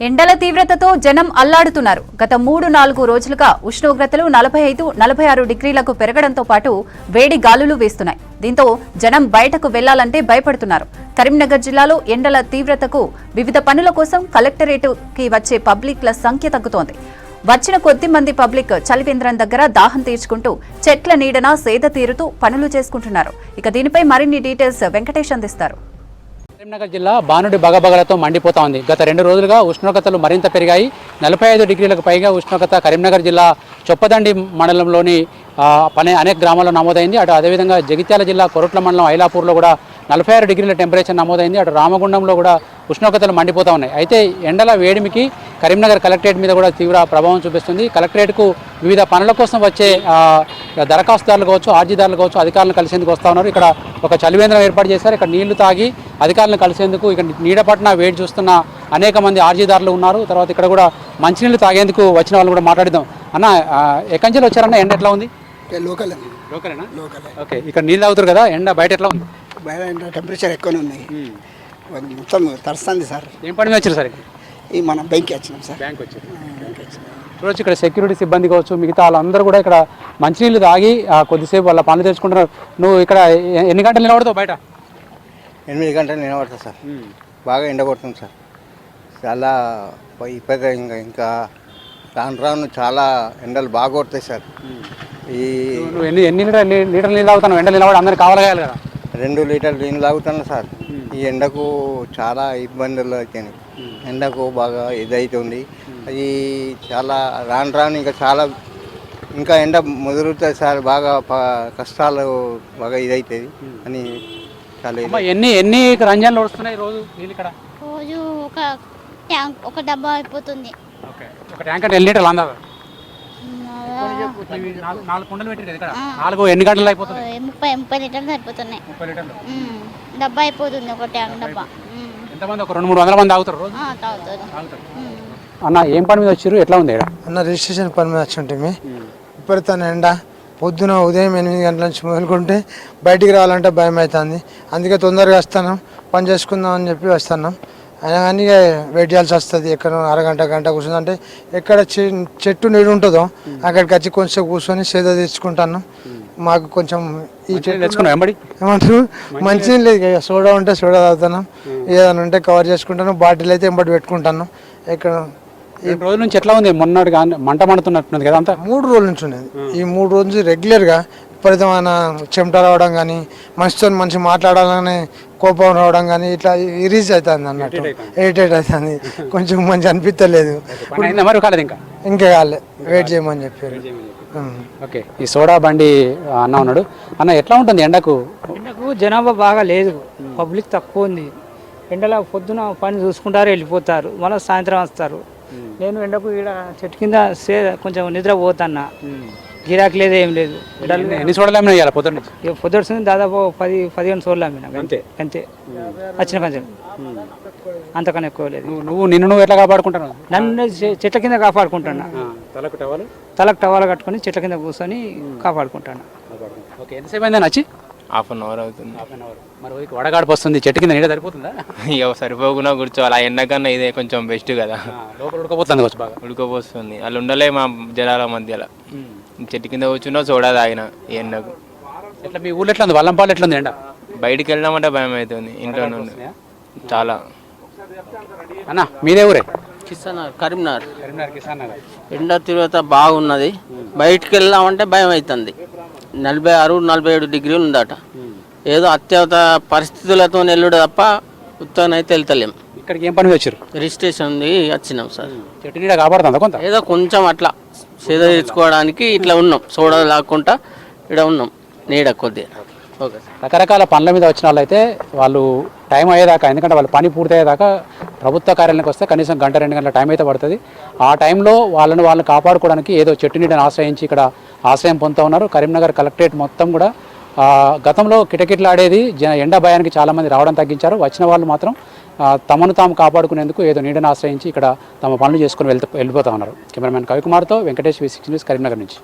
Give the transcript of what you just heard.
ఎండల తీవ్రతతో జనం అల్లాడుతున్నారు. గత 3-4 రోజులుగా ఉష్ణోగ్రతలు 45-46 డిగ్రీలకు పెరగడంతో పాటు వేడి గాలులు వీస్తున్నాయి. దీంతో జనం బయటకు వెళ్లాలంటే భయపడుతున్నారు. కరీంనగర్ జిల్లాలో ఎండల తీవ్రతకు వివిధ పనుల కోసం కలెక్టరేట్కి వచ్చే పబ్లిక్ల సంఖ్య తగ్గుతోంది. వచ్చిన కొద్ది మంది పబ్లిక్ చలివేంద్రం దగ్గర దాహం తీర్చుకుంటూ చెట్ల నీడన సేద తీరుతూ పనులు చేసుకుంటున్నారు. ఇక దీనిపై మరిన్ని డీటెయిల్స్ వెంకటేష్ అందిస్తారు. కరీంనగర్ జిల్లా బానుడి బగబగలతో మండిపోతా ఉంది. గత 2 రోజులుగా ఉష్ణోగ్రతలు మరింత పెరిగాయి. 45 డిగ్రీలకు పైగా ఉష్ణోగ్రత కరీంనగర్ జిల్లా చొప్పదండి మండలంలోని అనేక గ్రామాల్లో నమోదైంది. అదేవిధంగా జగిత్యాల జిల్లా కొరట్ల మండలం ఐలాపూర్లో కూడా 46 డిగ్రీల టెంపరేచర్ నమోదైంది. రామగుండంలో కూడా ఉష్ణోగ్రతలు మండిపోతూ ఉన్నాయి. అయితే ఎండల వేడిమికి కరీంనగర్ కలెక్టరేట్ మీద కూడా తీవ్ర ప్రభావం చూపిస్తుంది. కలెక్టరేట్కు వివిధ పనుల కోసం వచ్చే దరఖాస్తుదారులు కావచ్చు, ఆర్జీదారులు కావచ్చు, అధికారులను కలిసేందుకు వస్తూ ఉన్నారు. ఇక్కడ ఒక చలివేంద్రం ఏర్పాటు చేశారు. ఇక్కడ నీళ్లు తాగి అధికారులను కలిసేందుకు ఇక్కడ నీడపట్న వేడి చూస్తున్న అనేక మంది ఆర్జీదారులు ఉన్నారు. తర్వాత ఇక్కడ కూడా మంచినీళ్ళు తాగేందుకు వచ్చిన వాళ్ళు కూడా మాట్లాడిద్దాం. అన్న, ఎక్కడి నుంచి వచ్చారన్న? ఎండ ఎట్లా ఉంది? లోకలేనా? ఓకే. ఇక్కడ నీళ్ళు తాగుతారు కదా, ఎండ బయట ఎట్లా ఉంది? బయట టెంపరేచర్ ఎక్కువనే ఉంది. మొత్తం తరుస్తుంది సార్. ఏం పని మీద వచ్చారు సార్? ఈ మనం బ్యాంక్కి వచ్చినాం సార్. బ్యాంక్ వచ్చారు. చూడొచ్చు, ఇక్కడ సెక్యూరిటీ సిబ్బంది కావచ్చు, మిగతా వాళ్ళందరూ కూడా ఇక్కడ మంచినీళ్ళు తాగి కొద్దిసేపు వాళ్ళ పనులు తెచ్చుకుంటున్నారు. నువ్వు ఇక్కడ ఎన్ని గంటలు నిలబడతావు బయట? 8 గంటలు నిలబడతా సార్. బాగా ఎండ కొడుతుంది సార్. చాలా ఇప్పటికే ఇంకా రాను చాలా ఎండలు బాగా కొడతాయి సార్. నువ్వు ఎన్ని లీటర్లు నీళ్ళు తాగుతాను? ఎండలు నిలబడి అందరికి కావాలి కదా? 2 లీటర్లు నీళ్ళు తాగుతాను సార్. ఈ ఎండకు చాలా ఇబ్బందులు అవుతాయి. ఎండకు బాగా ఇదవుతుంది. అది చాలా రాను ఇంకా ఎండ ముదురుతుంది సార్. బాగా కష్టాలు బాగా ఇదవుతుంది అని చాలా. ఎన్ని రంజాన్లు వస్తున్నాయి రోజు నీళ్ళు ఇక్కడ? రోజు ఒక డబ్బా అయిపోతుంది. ఒక ట్యాంక్ అంటే ఎన్ని లీటర్లు అందాదా? 4 కుండలు పెట్టారు ఇక్కడ. 4 ఎన్ని గంటలు అయిపోతుంది? 30 లీటర్లు సరిపోతున్నాయి. 30 లీటర్లు డబ్బా అయిపోతుంది, ఒక ట్యాంక్ డబ్బా. ఎంతమంది? ఒక 200-300 మంది తాగుతారు రోజు? తాగుతారు. అన్న, ఏం పని మీద వచ్చారు? ఎట్లా ఉంది ఇక్కడ? అన్న, రిజిస్ట్రేషన్ పని మీద వచ్చి ఉంటుంది. విపరీతమైన ఎండ. పొద్దున ఉదయం 8 గంటల నుంచి మొదలుకుంటే బయటికి రావాలంటే భయం అవుతుంది. అందుకే తొందరగా వస్తున్నాం, పని చేసుకుందాం అని చెప్పి వస్తున్నాం. అయినా కానీ వెయిట్ చేయాల్సి వస్తుంది. ఎక్కడ గంట కూర్చుంది అంటే ఎక్కడ చెట్టు నీడు ఉంటుందో అక్కడికి వచ్చి కొంచెం కూర్చొని సేద తెచ్చుకుంటాను. మాకు కొంచెం ఈ చెట్టు ఏమంటారు మంచిగా లేదు. సోడా ఉంటే సోడా తాగుతున్నాం, ఏదైనా ఉంటే కవర్ చేసుకుంటాను. బాటిల్ అయితే ఎంబడి పెట్టుకుంటాను. ఇక్కడ 2 రోజుల నుంచి ఎట్లా ఉంది? మొన్నటి మంట మండుతున్నట్టున్నది కదా? అంతా 3 రోజుల నుంచి ఉన్నది. ఈ 3 రోజుల నుంచి రెగ్యులర్గా విపరీతమైన చెమట రావడం కానీ, మనిషితో మంచి మాట్లాడాలని కోపం రావడం కానీ, ఇట్లా ఇరీజ్ అవుతుంది అన్నట్టు, ఇరిటేట్ అవుతుంది. కొంచెం మంచి అనిపించలేదు. ఇంకా కాలే, వెయిట్ చేయమని చెప్పారు. ఓకే. ఈ సోడా బండి అన్న ఉన్నాడు. అన్న, ఎట్లా ఉంటుంది ఎండకు? జనాభా బాగా లేదు, పబ్లిక్ తక్కువ ఉంది. ఎండలో పొద్దున పని చూసుకుంటారు, వెళ్ళిపోతారు, మళ్ళీ సాయంత్రం వస్తారు. నేను ఎండకు ఇక్కడ చెట్టు కింద కొంచెం నిద్రపోతాన్నా. గిరాకీ లేదు, ఏం లేదు. ఎన్ని సోడాలు అమ్మినా పొద్దున దాదాపు 10-15 సోర్లు అమ్మినా అంతే. వచ్చిన కొంచెం, అంతకన్నా ఎక్కువ లేదు. నువ్వు ఎట్లా కాపాడుకుంటున్నావు? నన్ను చెట్ల కింద కాపాడుకుంటున్నా. తలకు టవాలు కట్టుకొని చెట్ల కింద కూర్చొని కాపాడుకుంటాను. ఎంతసేపు అయిందని వచ్చి? ½ అన్ అవర్ అవుతుంది. మరి వడగాడుపు వస్తుంది, చెట్టు కింద నీడ సరిపోతుందా? ఇక సరిపోకుండా కూర్చోవాలి. ఆ ఎండకన్నా ఇదే కొంచెం బెస్ట్ కదా. లోపల ఉడకపోతుంది, బాగా ఉడకపోస్తుంది. వాళ్ళు ఉండలే మా జనాల మధ్యలో. చెట్టు కింద కూర్చున్నా సోడా తాగిన ఈ ఎండకు. ఎట్లా మీ ఊళ్ళో ఎట్లా ఉంది? వల్లంపాలు ఎట్లా ఉంది ఎండ? బయటికి వెళ్ళామంటే భయం అవుతుంది ఇంట్లో నుండి చాలా. అన్న, మీదే ఊరే? కరీంనగర్. ఎండ తీవ్రత బాగున్నది. బయటికి వెళ్దామంటే భయం అవుతుంది. 46-47 డిగ్రీలు ఉందట. ఏదో అత్యవత పరిస్థితులతో వెళ్ళడు తప్ప ఉత్తనైతే వెళ్తలేం. ఇక్కడికి ఏం పని వచ్చారు? రిజిస్ట్రేషన్ వచ్చినాం సార్. చెట్టు నీడ కాపాడుతుందా కొంత? ఏదో కొంచెం అట్లా సేద తీర్చుకోవడానికి ఇట్లా ఉన్నాం. సోడా లాక్కుంటా ఇక్కడ ఉన్నాం నీడ కొద్దిగా. ఓకే. రకరకాల పనుల మీద వచ్చిన వాళ్ళు అయితే వాళ్ళు టైం అయ్యేదాకా, ఎందుకంటే వాళ్ళు పని పూర్తి అయ్యేదాకా ప్రభుత్వ కార్యాలయానికి వస్తే కనీసం 1-2 గంటల టైం అయితే పడుతుంది. ఆ టైంలో వాళ్ళని కాపాడుకోవడానికి ఏదో చెట్టు నీడని ఆశ్రయించి ఇక్కడ ఆశ్రయం పొందుతూ ఉన్నారు. కరీంనగర్ కలెక్టరేట్ మొత్తం కూడా గతంలో కిటకిటలాడేది. ఎండ భయానికి చాలామంది రావడం తగ్గించారు. వచ్చిన వాళ్ళు మాత్రం తమను తాము కాపాడుకునేందుకు ఏదో నీడని ఆశ్రయించి ఇక్కడ తమ పనులు చేసుకుని వెళ్ళిపోతూ ఉన్నారు. కెమెరామెన్ కవికుమార్తో వెంకటేష్, V6 న్యూస్, కరీంనగర్ నుంచి.